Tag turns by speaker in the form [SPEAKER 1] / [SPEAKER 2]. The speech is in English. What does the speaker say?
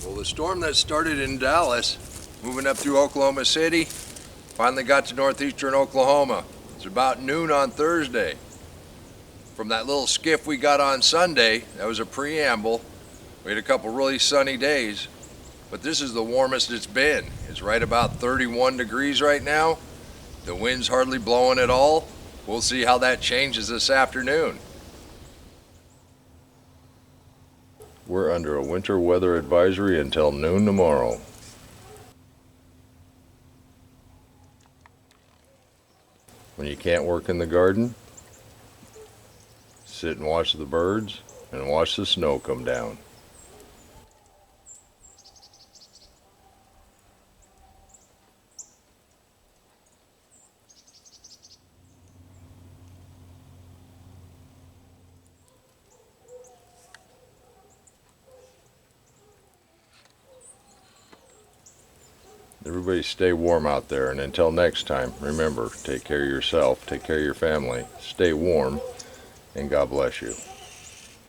[SPEAKER 1] Well, the storm that started in Dallas, moving up through Oklahoma City, finally got to northeastern Oklahoma. It's about noon on Thursday. From that little skiff we got on Sunday, that was a preamble. We had a couple really sunny days, but this is the warmest it's been. It's right about 31 degrees right now. The wind's hardly blowing at all. We'll see how that changes this afternoon. We're under a winter weather advisory until noon tomorrow. When you can't work in the garden, sit and watch the birds and watch the snow come down. Everybody stay warm out there, and until next time, remember, take care of yourself, take care of your family, stay warm, and God bless you.